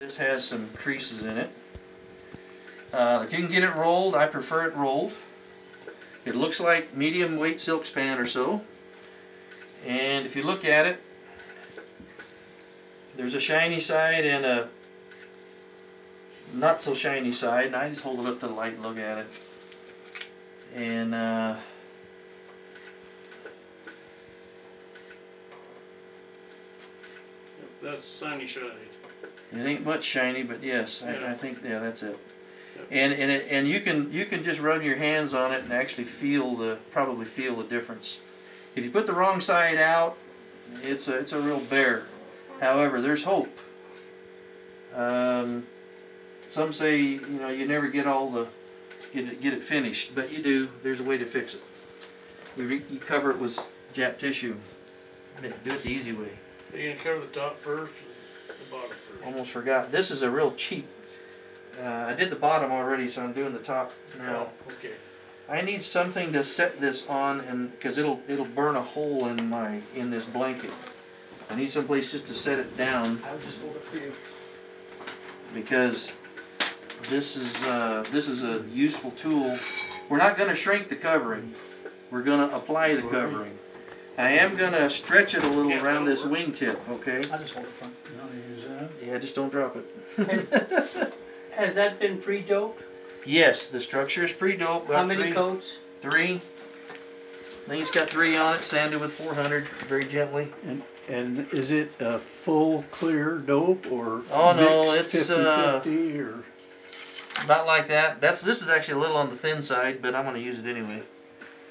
This has some creases in it. If you can get it rolled, I prefer it rolled. It looks like medium weight silk span or so. And if you look at it, there's a shiny side and a not so shiny side. And I just hold it up to the light and look at it. And that's shiny side. It ain't much shiny, but yes, yeah. I think that's it. Yep. And you can just rub your hands on it and actually probably feel the difference. If you put the wrong side out, it's a real bear. However, there's hope. Some say you never get get it finished, but you do. There's a way to fix it. You cover it with Jap tissue. Do it the easy way. Are you gonna cover the top first or the bottom first? Almost forgot. This is a real cheap. I did the bottom already, so I'm doing the top now. Oh, okay. I need something to set this on, and because it'll burn a hole in this blanket. I need someplace just to set it down. I'll just hold it for you. Because this is a useful tool. We're not going to shrink the covering. We're going to apply the covering. I am going to stretch it a little around this wingtip. Okay. I'll just hold it for you. You want to use that? Yeah, just don't drop it. Has that been pre-doped? Yes, the structure is pre-doped. How many coats? 3. I think it's got 3 on it, sanded with 400 very gently. And is it a full clear dope or oh no, mixed it's 50/50 or about like that. This is actually a little on the thin side, but I'm going to use it anyway.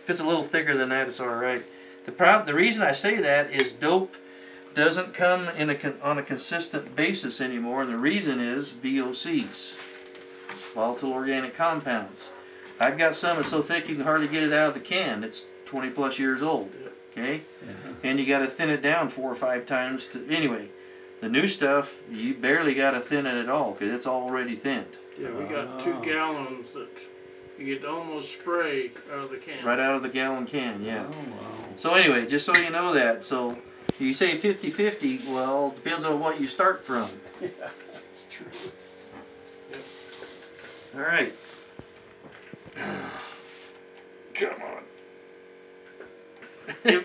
If it's a little thicker than that, it's all right. The reason I say that is dope doesn't come on a consistent basis anymore, and the reason is VOCs, volatile organic compounds. I've got some that's so thick you can hardly get it out of the can. It's 20 plus years old. Okay, and you got to thin it down 4 or 5 times. Anyway, the new stuff you barely got to thin it at all because it's already thinned. Yeah, we got 2 gallons that you get to almost spray out of the can. Right out of the gallon can, yeah. oh, wow. So anyway, just so you know that, so you say 50-50, well, depends on what you start from. Yeah, that's true. Yep. All right. Come on. I'm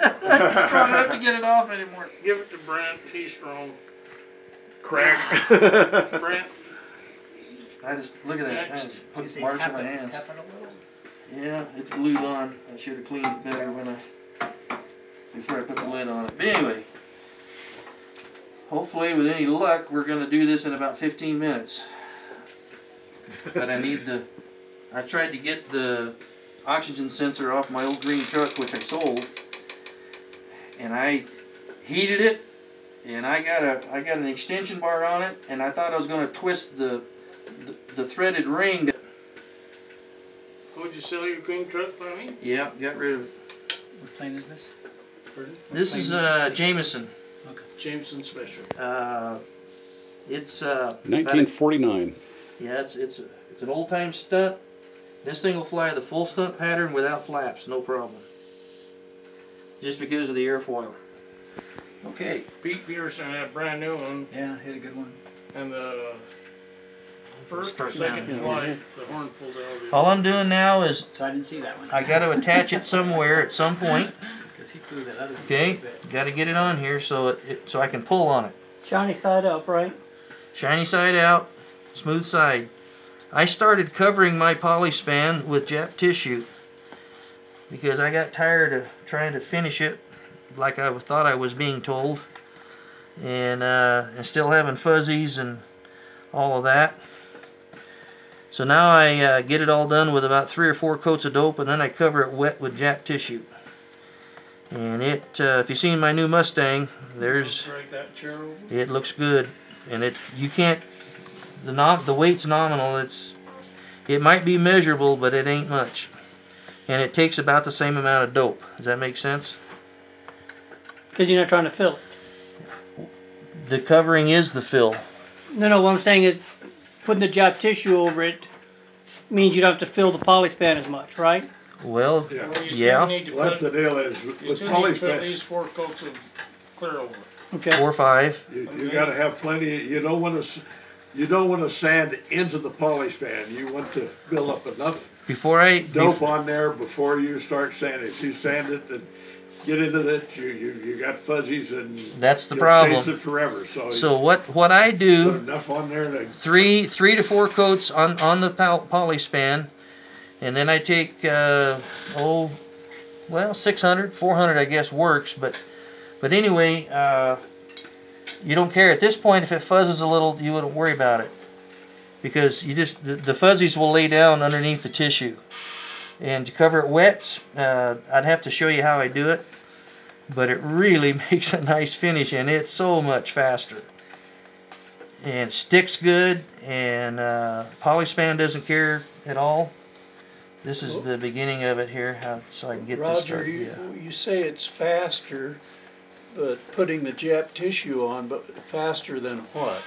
strong enough to get it off anymore. Give it to Brent. He's strong. Crack. Brent. I just look at that. I just put marks in my hands. Tap it a little. Yeah, it's glued on. I should have cleaned it better before I put the lid on it. But anyway, hopefully with any luck, we're going to do this in about 15 minutes. But I tried to get the oxygen sensor off my old green truck, which I sold, and I heated it, and I got an extension bar on it, and I thought I was going to twist the threaded ring. Would you sell your green truck for me? Yeah, got rid of it. What plane is this? This is Jamison. Okay. Jamison Special. It's 1949. yeah, it's an old time stunt. This thing will fly the full stunt pattern without flaps, no problem. Just because of the airfoil. Okay. Pete Peterson had a brand new one, Yeah, hit a good one. and the first or Start second now. flight, the horn pulled out of it. All I'm doing now is So I didn't see that one. I got to attach it somewhere at some point. Because he flew that other one. Okay, got to get it on here so so I can pull on it. Shiny side up, right? Shiny side out, smooth side. I started covering my Polyspan with Jap tissue because I got tired of trying to finish it like I thought I was being told, and still having fuzzies and all of that. So now I get it all done with about 3 or 4 coats of dope, and then I cover it wet with Jap tissue. And if you've seen my new Mustang, Break that chair over. it looks good, and you can't. The weight's nominal. It might be measurable, but it ain't much, and it takes about the same amount of dope. Does that make sense? Because you're not trying to fill it. The covering is the fill. No, what I'm saying is putting the Jap tissue over it means you don't have to fill the Polyspan as much, right? Well, Yeah. Well, you yeah. still need to Well, that's put, the deal is you with still need to put at Polyspan, least 4 coats of clear over. Okay. 4 or 5. you got to have plenty. You don't want to You don't want to sand into the Polyspan. You want to build up enough Before I dope on there before you start sanding. If you sand it, then get into that, you got fuzzies and that's the you'll problem. chase it forever. So what I put do, enough on there to three to four coats on the Polyspan, and then I take 600, 400 I guess works, but anyway, you don't care at this point if it fuzzes a little. You wouldn't worry about it because you just the fuzzies will lay down underneath the tissue. And to cover it wet, I'd have to show you how I do it, but it really makes a nice finish, and it's so much faster. And sticks good, and Polyspan doesn't care at all. This is the beginning of it here, so I can get this started. Roger, you say it's faster, but putting the Jap tissue on, but faster than what?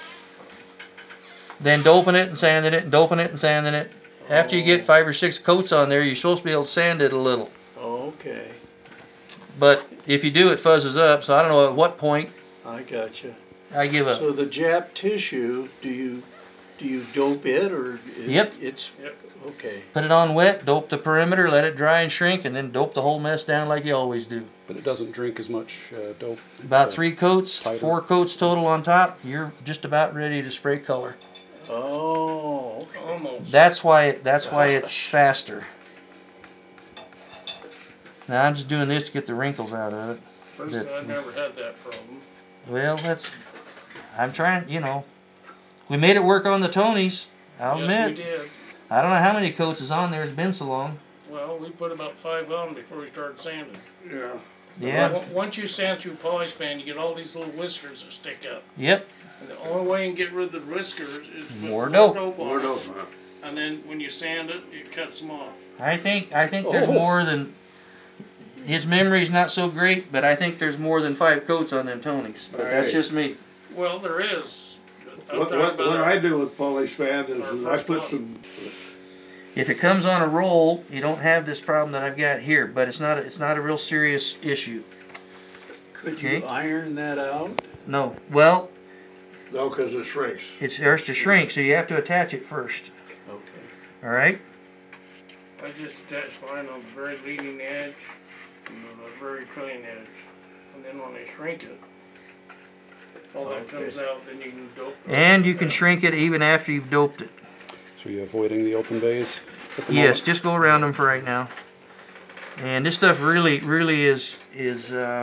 Then doping it and sanding it, and doping it and sanding it. After you get 5 or 6 coats on there, you're supposed to be able to sand it a little. Okay. But if you do, it fuzzes up, so I don't know at what point I gotcha. I give up. So the Jap tissue, do you dope it or Yep. It's okay. Put it on wet, dope the perimeter, let it dry and shrink, and then dope the whole mess down like you always do. But it doesn't drink as much dope. About 3 coats, tighter. 4 coats total on top. You're just about ready to spray color. Oh, okay. Almost. That's why it's faster. Now I'm just doing this to get the wrinkles out of it. Personally, I never had that problem. Well, I'm trying, we made it work on the Tonys. I'll Yes, admit. we did. I don't know how many coats is on there. It's been so long. Well, we put about 5 on before we started sanding. Yeah. Yeah. Once you sand through Polyspan, you get all these little whiskers that stick up. Yep. And the only way you can get rid of the whiskers is put More dope. on More it. dope, huh? And then when you sand it, it cuts them off. I think there's more than. His memory's not so great, but I think there's more than 5 coats on them Tonys. But that's Right. just me. Well, there is. I'm What talking about I do with Polyspan is our I first put one. some. If it comes on a roll, you don't have this problem that I've got here. But it's not a real serious issue. Could Okay. you iron that out? No. Well, No, because it shrinks. it starts to shrink, so you have to attach it first. Okay. All right. I just attach mine on the very leading edge and the very trailing edge. And then when they shrink it, all that comes out, then you can dope it. And you can shrink it even after you've doped it. So you're avoiding the open bays at the Yes, moment? just go around them for right now. And this stuff really is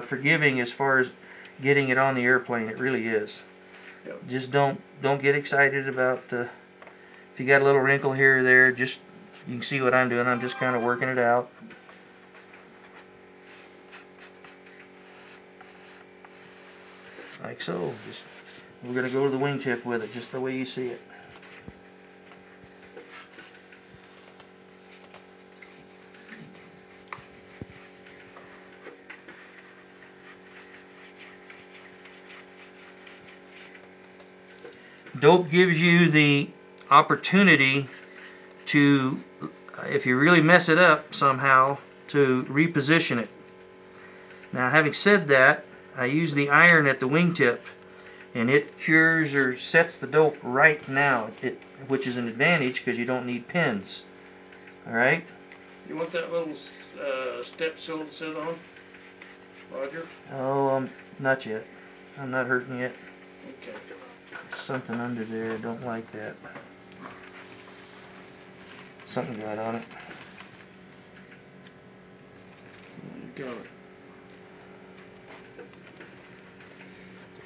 forgiving as far as getting it on the airplane. It really is. Yep. Just don't get excited about the. If you got a little wrinkle here or there, just you can see what I'm doing. I'm just kind of working it out. Like so. We're gonna go to the wingtip with it, just the way you see it. Dope gives you the opportunity to, if you really mess it up somehow, to reposition it. Now, having said that, I use the iron at the wingtip, and it cures or sets the dope right now, which is an advantage because you don't need pins. All right? You want that little step sill to sit on, Roger? Oh, not yet. I'm not hurting yet. Okay. Something under there, I don't like that. Something got on it. You got it.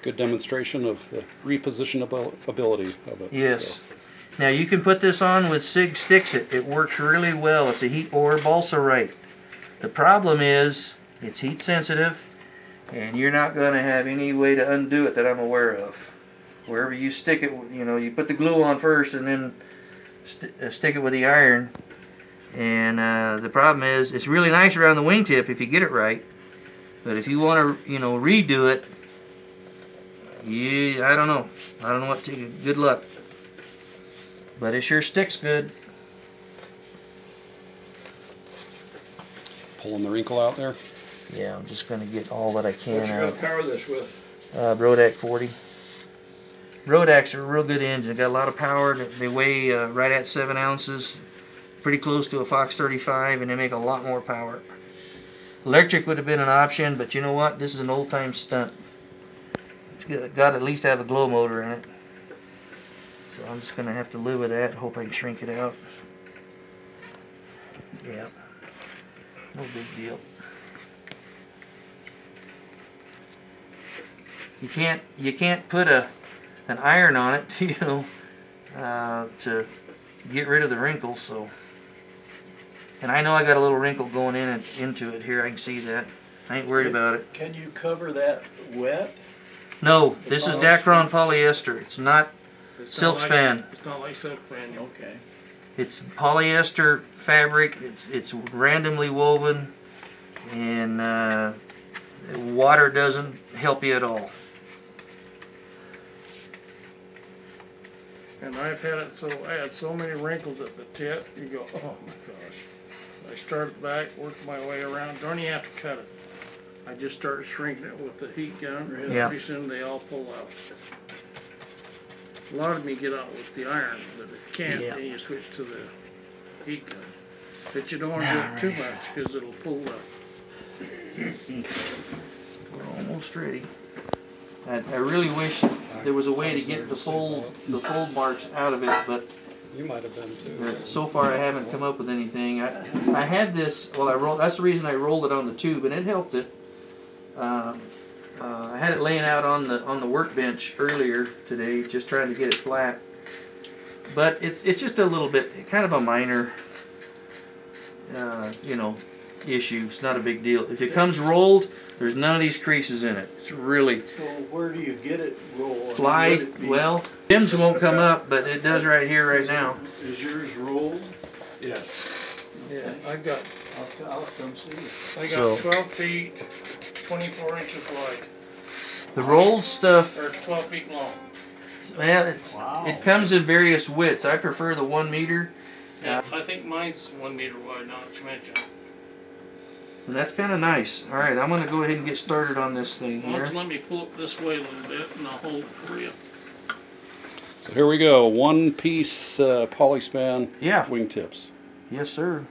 Good demonstration of the repositionability of it. Yes. So. Now you can put this on with Sig Sticks It. It works really well. It's a heat or balsa rate. The problem is it's heat sensitive and you're not going to have any way to undo it that I'm aware of. Wherever you stick it, you put the glue on first and then stick it with the iron. And the problem is it's really nice around the wingtip if you get it right. But if you want to, redo it, yeah, I don't know. I don't know what to. Good luck. But it sure sticks good. Pulling the wrinkle out there. Yeah, I'm just going to get all that I can What you gonna out. power this with? Brodak 40. Rodaks are a real good engine. Got a lot of power. They weigh right at 7 ounces, pretty close to a Fox 35, and they make a lot more power. Electric would have been an option, but you know what? This is an old-time stunt. It's got to at least have a glow motor in it. So I'm just going to have to live with that. Hope I can shrink it out. Yeah, no big deal. You can't put an iron on it, you know, to get rid of the wrinkles. So, and I know I got a little wrinkle going in and into it here. I can see that. I ain't worried about it. Can you cover that wet? No, this is Dacron polyester. It's not silk Like, span. it's not like silk span. Okay. It's polyester fabric. It's randomly woven, and water doesn't help you at all. And I've had it so, I had so many wrinkles at the tip, you go, oh my gosh. I started back, worked my way around, don't even have to cut it. I just started shrinking it with the heat gun, and Yeah. pretty soon they all pull out. A lot of them you get out with the iron, but if you can't, Yeah. then you switch to the heat gun. But you don't want to do it too much, because it'll pull the... We're almost ready. I really wish there was a way to get the fold marks out of it, but You might have been too. so far I haven't come up with anything. I had this. Well, that's the reason I rolled it on the tube, and it helped it. I had it laying out on the workbench earlier today, just trying to get it flat. But it's just a little bit, kind of a minor, you know, issue. It's not a big deal. If it comes rolled, there's none of these creases in it. It's really Well, where do you get it rolled? fly. Well, Jim's won't come up, but it does right here, right now. Is yours rolled? Yes. Yeah, I've got I'll come see you. I got So- 12 feet, 24 inches wide, The rolled stuff, or 12 feet long. well, Wow. it comes in various widths. I prefer the 1 meter, Yeah, I think mine's 1 meter wide, not to mention. and that's kind of nice. All right, I'm going to go ahead and get started on this thing Why don't here. you let me pull it this way a little bit, and I'll hold it for you. So here we go. One piece Polyspan Yeah. wingtips. Yes, sir.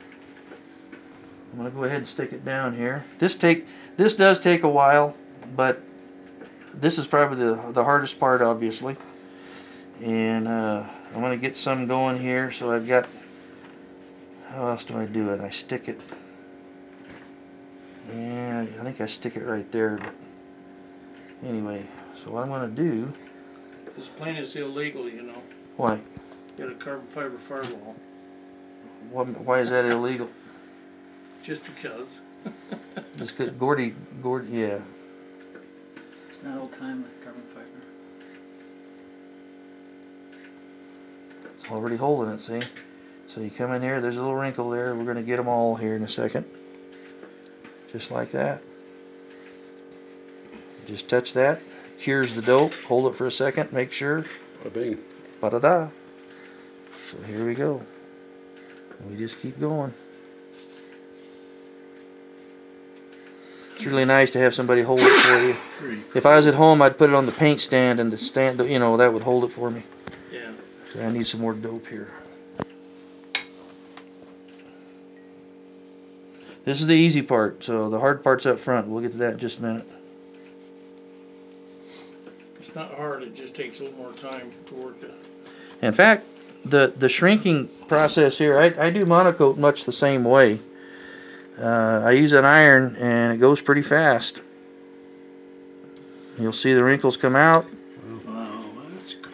I'm going to go ahead and stick it down here. This does take a while, but this is probably the hardest part, obviously. And I'm going to get some going here. So I've got, how else do I do it? I stick it. Yeah, I think I stick it right there. But anyway, so what I'm going to do, This plane is illegal, you know. why? Got a carbon fiber firewall. Why is that illegal? Just because. Just 'cause Gordy, yeah. It's not old time with carbon fiber. It's already holding it, see? So you come in here, there's a little wrinkle there. We're going to get them all here in a second. Just like that. Just touch that. Cures the dope. Hold it for a second. Make sure. Bada bing. Ba-da-da. So here we go. And we just keep going. It's really nice to have somebody hold it for you. If I was at home, I'd put it on the paint stand, and the stand, you know, that would hold it for me. Yeah. So I need some more dope here. This is the easy part, so the hard part's up front. We'll get to that in just a minute. It's not hard, it just takes a little more time to work it. In fact, the shrinking process here, I do monocoat much the same way. I use an iron, and it goes pretty fast. You'll see the wrinkles come out. Wow, that's cool.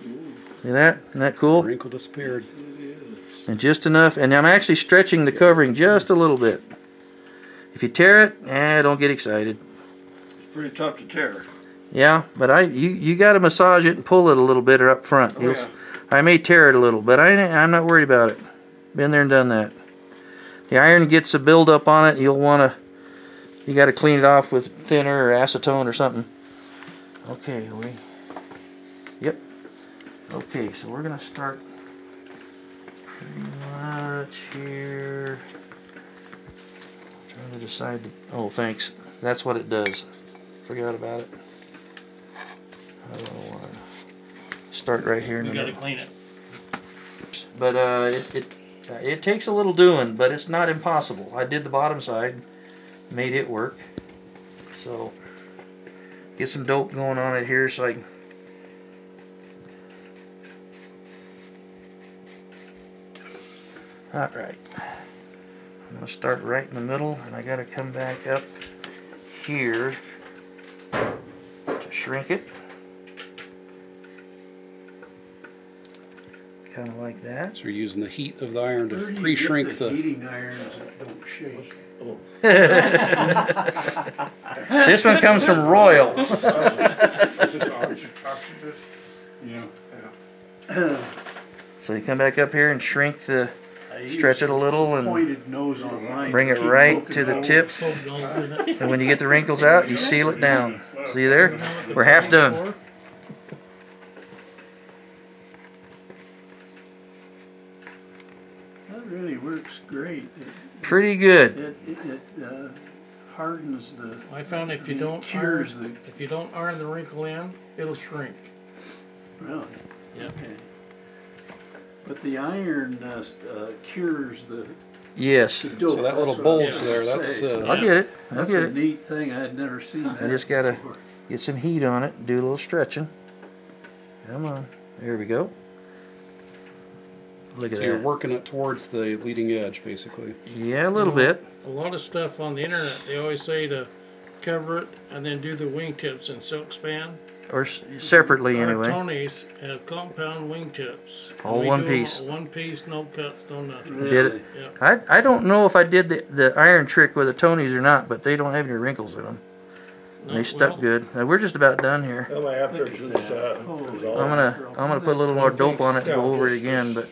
See that? Isn't that cool? Wrinkle disappeared. It is. And just enough, and I'm actually stretching the covering just a little bit. If you tear it, don't get excited. It's pretty tough to tear. Yeah, but you got to massage it and pull it a little bit up front. Oh, yeah. I may tear it a little, but I'm not worried about it. Been there and done that. The iron gets a buildup on it. You got to clean it off with thinner or acetone or something. Okay, yep. Okay, so we're gonna start pretty much here. Trying to decide. Oh, thanks. That's what it does. Forgot about it. I don't want to Start right here in We the gotta middle. clean it. But it takes a little doing, but it's not impossible. I did the bottom side, made it work. So get some dope going on it here so I can. All right. I'm gonna start right in the middle, and I gotta come back up here to shrink it. Kind of like that. So you're using the heat of the iron Where to do you pre-shrink get the the. heating irons that don't shake? This one comes from Royal. Is this oxygen? Yeah. So you come back up here and shrink the, I stretch it a little and pointed nose on mine. bring it Keep right looking to the over. tip. And when you get the wrinkles out, you seal it down. See there? We're half done. That really works great. Pretty good. It hardens the. I found if you don't cures iron, the. if you don't iron the wrinkle in, it'll shrink. Really? Yep. Okay. But the iron cures the Yes. dope. So that little That's what I was bulge gonna there, that's, say. I'll get it. I'll That's get a it. neat thing. I had never seen that. I just gotta before. get some heat on it, do a little stretching. Come on. There we go. Look at So you're that. working it towards the leading edge, basically. Yeah, a little bit. A lot of stuff on the internet, they always say to cover it and then do the wingtips in silk span. Or separately Our anyway. Tonys have compound wingtips. All We one do 'em piece. One piece, no cuts, no nothing. Really? Did it? Yeah. I don't know if I did the iron trick with the Tonys or not, but they don't have any wrinkles in them. No, They stuck well, good. We're just about done here. Well, after it's all I'm gonna put a little more dope on it and go over it again, but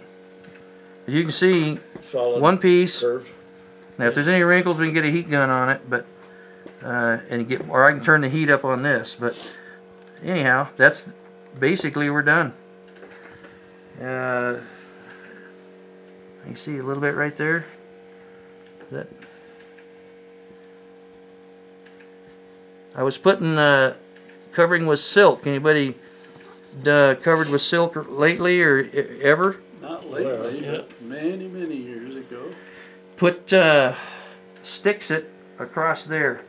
as you can see, solid one piece. curved. Now if there's any wrinkles, we can get a heat gun on it, but and get, or I can turn the heat up on this. But anyhow, that's basically we're done. You see a little bit right there. That I was putting covering with silk. Anybody covered with silk lately or ever? Not lately, Yeah. but many, many years ago. Put sticks it across there.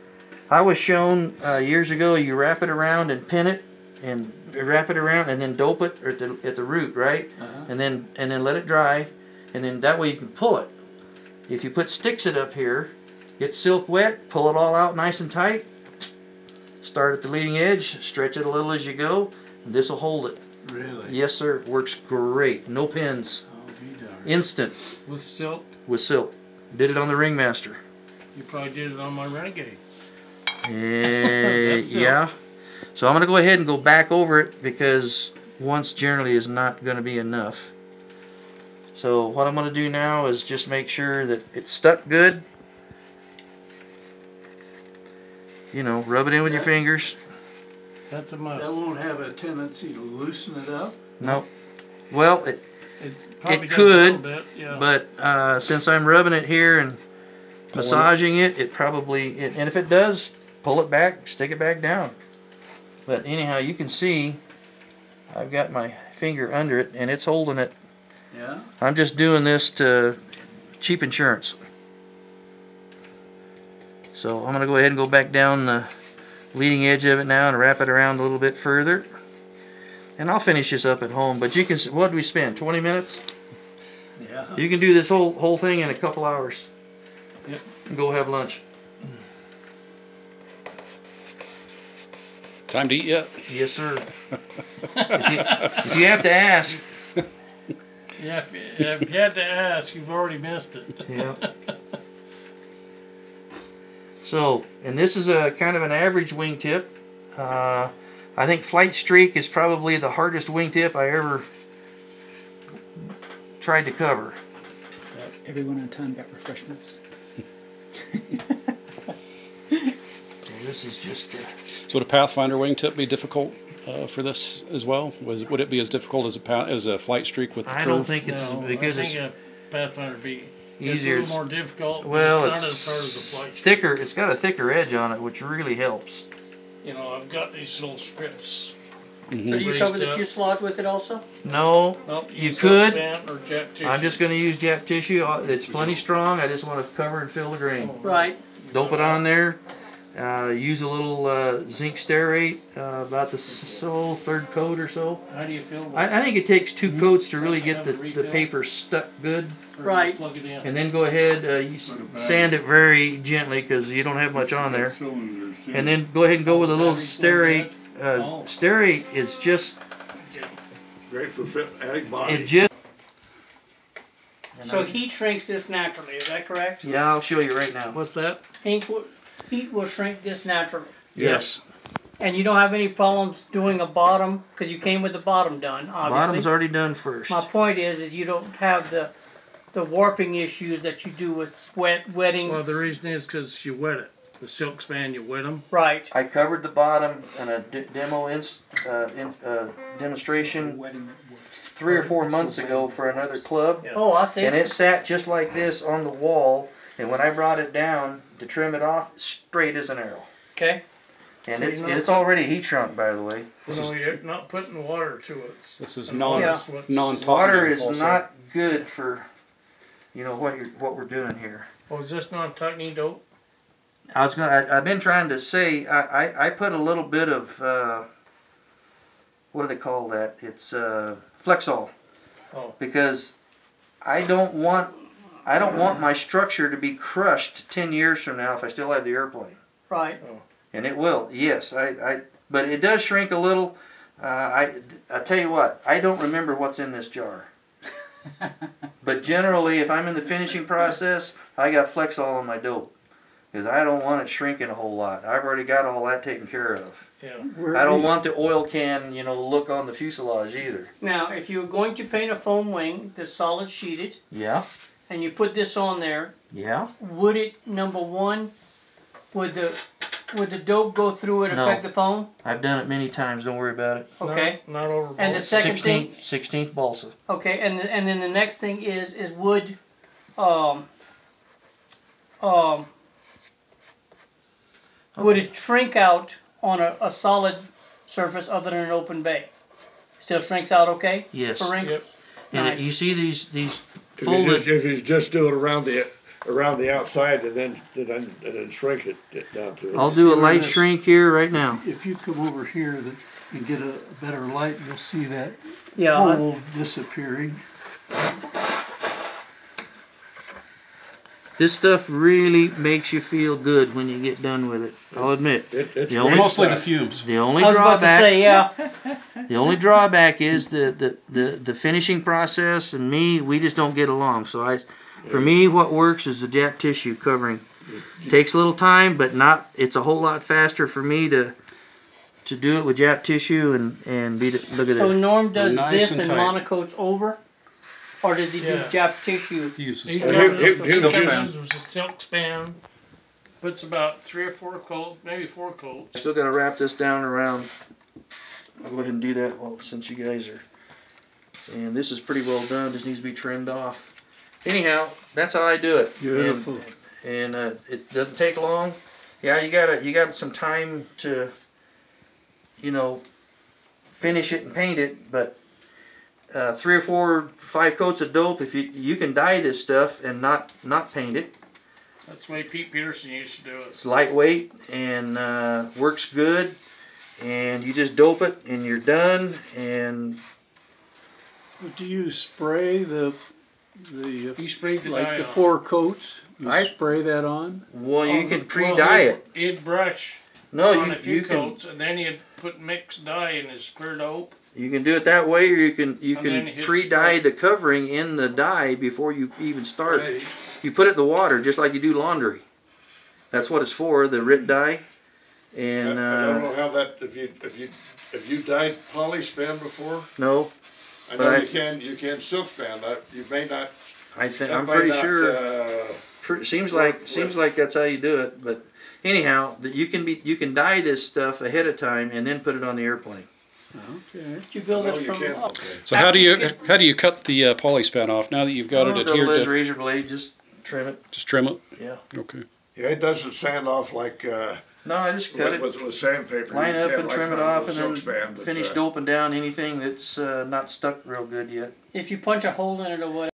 I was shown years ago you wrap it around and pin it and wrap it around and then dope it at the root, right? And then let it dry, and then that way you can pull it. If you put sticks it up here, get silk wet, pull it all out nice and tight, start at the leading edge, stretch it a little as you go, and this will hold it. Really? Yes sir, works great. No pins. I'll be darned. Instant with silk, with silk. Did it on the Ringmaster. you probably did it on my Renegade. Yeah. silk. So I'm going to go ahead and go back over it because once generally is not going to be enough. So what I'm going to do now is just make sure that it's stuck good. You know, rub it in with your fingers. That's a That must. won't have a tendency to loosen it up. No. Well, Probably does could, a little bit, yeah. but since I'm rubbing it here and massaging it, it probably, and if it does, pull it back, stick it back down. But anyhow, you can see I've got my finger under it and it's holding it. Yeah? I'm just doing this to cheap insurance. So I'm going to go ahead and go back down the leading edge of it now and wrap it around a little bit further. And I'll finish this up at home. But you can, what did we spend? 20 minutes? Yeah. You can do this whole thing in a couple hours. Yep. And go have lunch. Time to eat yet? Yes, sir. if you have to ask. Yeah, if you had to ask, you've already missed it. Yeah. So, and this is a kind of an average wingtip. I think Flight Streak is probably the hardest wingtip I ever tried to cover. Everyone on time got refreshments. So this is just. So would a Pathfinder wingtip be difficult for this as well? Would it be as difficult as a Flight Streak with the I curve? don't think it's No, because I it's think a Pathfinder would be easier. It's a little more difficult. But Well, it's not as hard as it's a Flight Streak. thicker. It's got a thicker edge on it, which really helps. You know, I've got these little strips. So do you Raised cover the up. fuselage with it also? No, Nope, you use could. Polyspan or jet tissue. I'm just going to use Jap tissue. It's plenty strong. I just want to cover and fill the grain. Right. Dope it on there. Use a little zinc stearate, about the third coat or so. How do you feel? I think it takes 2 coats to really get the paper stuck good. Right. Plug it in. And then go ahead, sand it very gently because you don't have much on there. And then go ahead and go with a little stearate. Stearate is just, Great for adding body. it just. So heat shrinks this naturally, is that correct? Yeah, I'll show you right now. What's that? Heat will shrink this naturally. Yes. And you don't have any problems doing a bottom, because you came with the bottom done, obviously. Bottom's already done first. My point is you don't have the warping issues that you do with wetting. Well, the reason is because you wet it. The silk span, you wet them. Right. I covered the bottom in a demonstration 3 or 4 months ago for another club. Oh, I see. And it sat just like this on the wall. And when I brought it down to trim it off, straight as an arrow. Okay. And So it's already heat shrunk, by the way. No, you're not putting water to it. This is And non water's what's- non Water is not good for, what we're doing here. Oh, is this non-tightening dope? I've been trying to say, I put a little bit of, what do they call that? It's Flexol. Oh. Because I don't want my structure to be crushed 10 years from now if I still have the airplane. Right. And it will, yes. But it does shrink a little. I tell you what, I don't remember what's in this jar. But generally, if I'm in the finishing process, I got Flexol on my dope. Because I don't want it shrinking a whole lot. I've already got all that taken care of. Yeah. I don't want the oil can, look on the fuselage either. Now, if you're going to paint a foam wing that's solid sheeted, Yeah, and you put this on there, yeah. would it, number one, would the dope go through and No. affect the foam? I've done it many times. Don't worry about it. Okay. Not over. And the second thing, 16th balsa. okay, and then the next thing is would would it shrink out on a solid surface other than an open bay? Still shrinks out okay? Yes. For wrinkles? Yep. And Nice. you see these If folded. you just do it around the outside and then shrink it down to it. I'll do a light shrink here right now. If you come over here and get a better light, you'll see that Yeah. hole disappearing. This stuff really makes you feel good when you get done with it. I'll admit. It's The only- great mostly the stuff. fumes. The only I was about to drawback. say, yeah. The only drawback is the finishing process, and me, we just don't get along. So for me, what works is the Jap tissue covering. Takes a little time, but it's a whole lot faster for me to do it with Jap tissue and look at So that. Norm does Nice this and and tight. monocoats over? Or does he do Yeah. Jap tissue? He uses He Yeah, comes he- up he- with a silk span. Puts about 3 or 4 coats, maybe 4 coats. Still got to wrap this down around. I'll go ahead and do that since you guys are. And this is pretty well done. Just needs to be trimmed off. Anyhow, that's how I do it. Beautiful. And it doesn't take long. Yeah, you got some time to, finish it and paint it. But 3 or 4, 5 coats of dope. If you can dye this stuff and not paint it. That's the way Pete Peterson used to do it. It's lightweight and works good. And you just dope it and you're done. And Do you spray the He sprayed the like dye the on. 4 coats? You I- spray that on? well, you Oh, can well, pre-dye it. He'd brush No, on a few you can coats, and then he'd put mixed dye in his clear dope. you can do it that way, or you And then can hit pre-dye start. the covering in the dye before you even start. You put it in the water just like you do laundry. That's what it's for, the RIT dye. And I don't know how that if you dyed Polyspan before. no, I But know I- you can silk span. You may not. I think that I'm may pretty not, sure. Seems like that's how you do it. But anyhow, you can dye this stuff ahead of time and then put it on the airplane. Okay. Did you build no, it you from can't. up? So how do you cut the Polyspan off now that you've got it Double adhered edged to? razor blade, just trim it. Just trim it. Yeah. Okay. Yeah, it doesn't sand off like No, I just cut it. With sandpaper. Line you up can't and like trim it on a off, and silk then span, but, finish doping down anything that's not stuck real good yet. If you punch a hole in it or whatever.